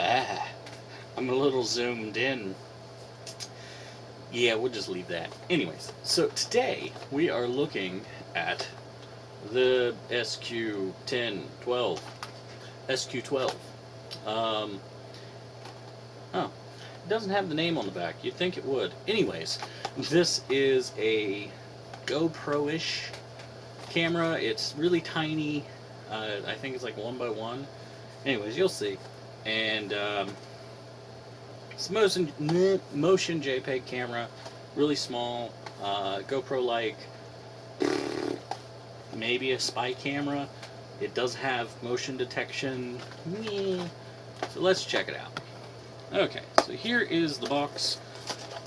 Ah, I'm a little zoomed in. Yeah, we'll just leave that. Anyways, so today we are looking at the SQ1012. SQ12. Oh, it doesn't have the name on the back. You'd think it would. Anyways, this is a GoPro-ish camera. It's really tiny. I think it's like 1x1. Anyways, you'll see. And it's motion JPEG camera, really small, GoPro-like, maybe a spy camera. It does have motion detection. So let's check it out. Okay, so here is the box.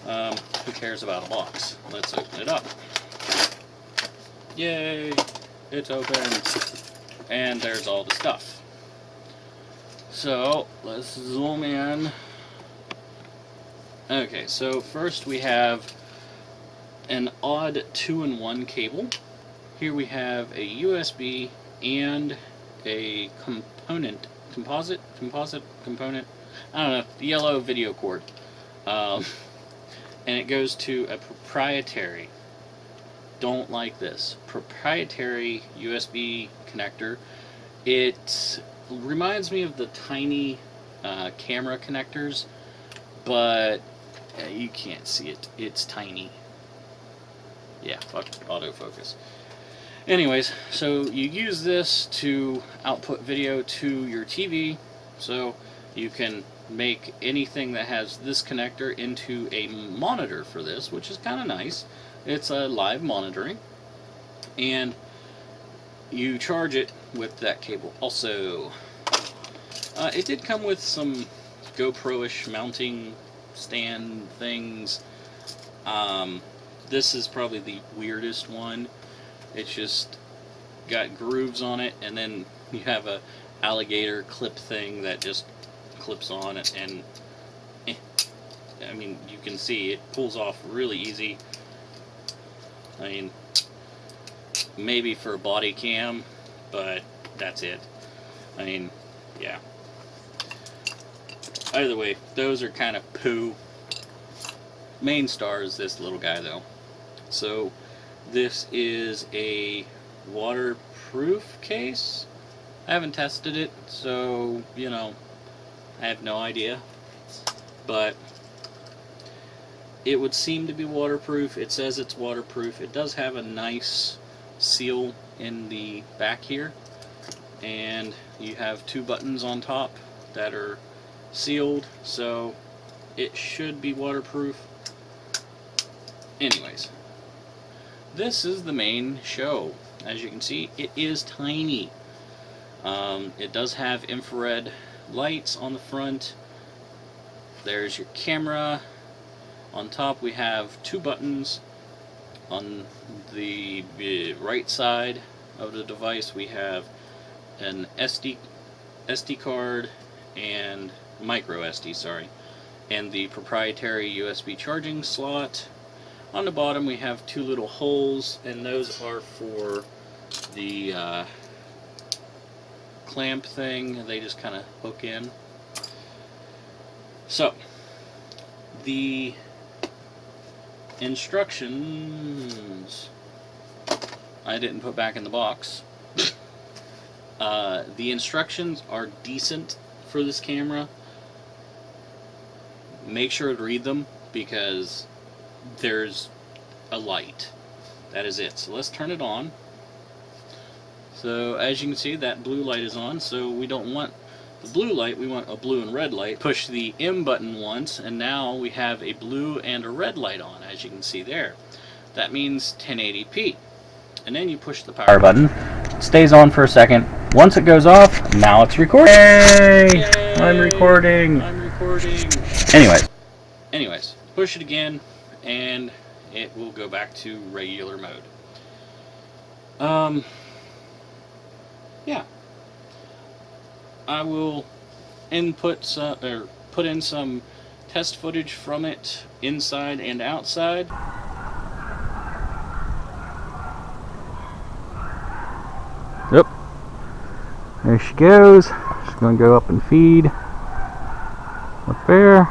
Who cares about a box? Let's open it up. Yay! It's open. And there's all the stuff. So, let's zoom in. Okay, so first we have an odd 2-in-1 cable. Here we have a USB and a composite component, I don't know, the yellow video cord. And it goes to a proprietary, don't like this, proprietary USB connector. It reminds me of the tiny camera connectors, but you can't see it. It's tiny. Yeah, fuck autofocus. Anyways, so you use this to output video to your TV, so you can make anything that has this connector into a monitor for this, which is kind of nice. It's a live monitoring, and you charge it with that cable. Also, it did come with some GoPro-ish mounting stand things. This is probably the weirdest one. It's just got grooves on it, and then you have a alligator clip thing that just clips on it, and I mean, you can see it pulls off really easy. I mean, maybe for a body cam, but that's it. I mean, yeah. Either way, those are kind of poo. Main star is this little guy, though. So this is a waterproof case. I haven't tested it, so, you know, I have no idea. But it would seem to be waterproof. It says it's waterproof. It does have a nice seal in the back here. And you have 2 buttons on top that are sealed, so it should be waterproof. Anyways, this is the main show. As you can see, it is tiny. It does have infrared lights on the front. There's your camera. On top we have 2 buttons. On the right side of the device we have an SD card and micro SD, sorry, and the proprietary USB charging slot. On the bottom we have 2 little holes, and those are for the clamp thing. They just kind of hook in. So the instructions I didn't put back in the box. The instructions are decent for this camera. Make sure to read them, because there's a light. That is it. So let's turn it on. So as you can see, that blue light is on, so we don't want the blue light, we want a blue and red light. Push the M button once, and now we have a blue and a red light on, as you can see there. That means 1080p. And then you push the power button. It stays on for a second. Once it goes off, now it's recording. Yay! Yay! I'm recording. Anyways, push it again, and it will go back to regular mode. Yeah. I will put in some test footage from it, inside and outside. Yep. There she goes. She's going to go up and feed. up there.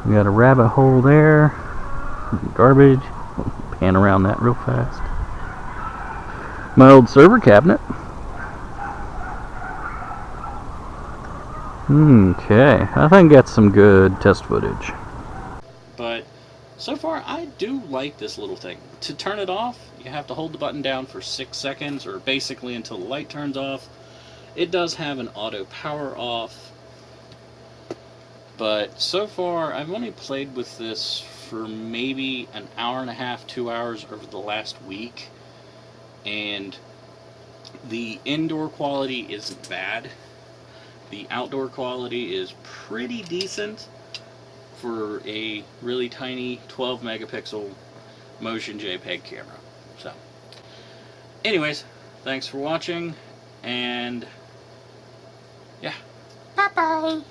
We got a rabbit hole there. Garbage. Pan around that real fast. My old server cabinet. Okay, I think that's some good test footage. But so far, I do like this little thing. To turn it off, you have to hold the button down for 6 seconds, or basically until the light turns off. It does have an auto power off, but so far, I've only played with this for maybe an hour and a half, 2 hours over the last week, and the indoor quality isn't bad. The outdoor quality is pretty decent for a really tiny 12 megapixel motion JPEG camera. So, anyways, thanks for watching, and yeah. Bye-bye!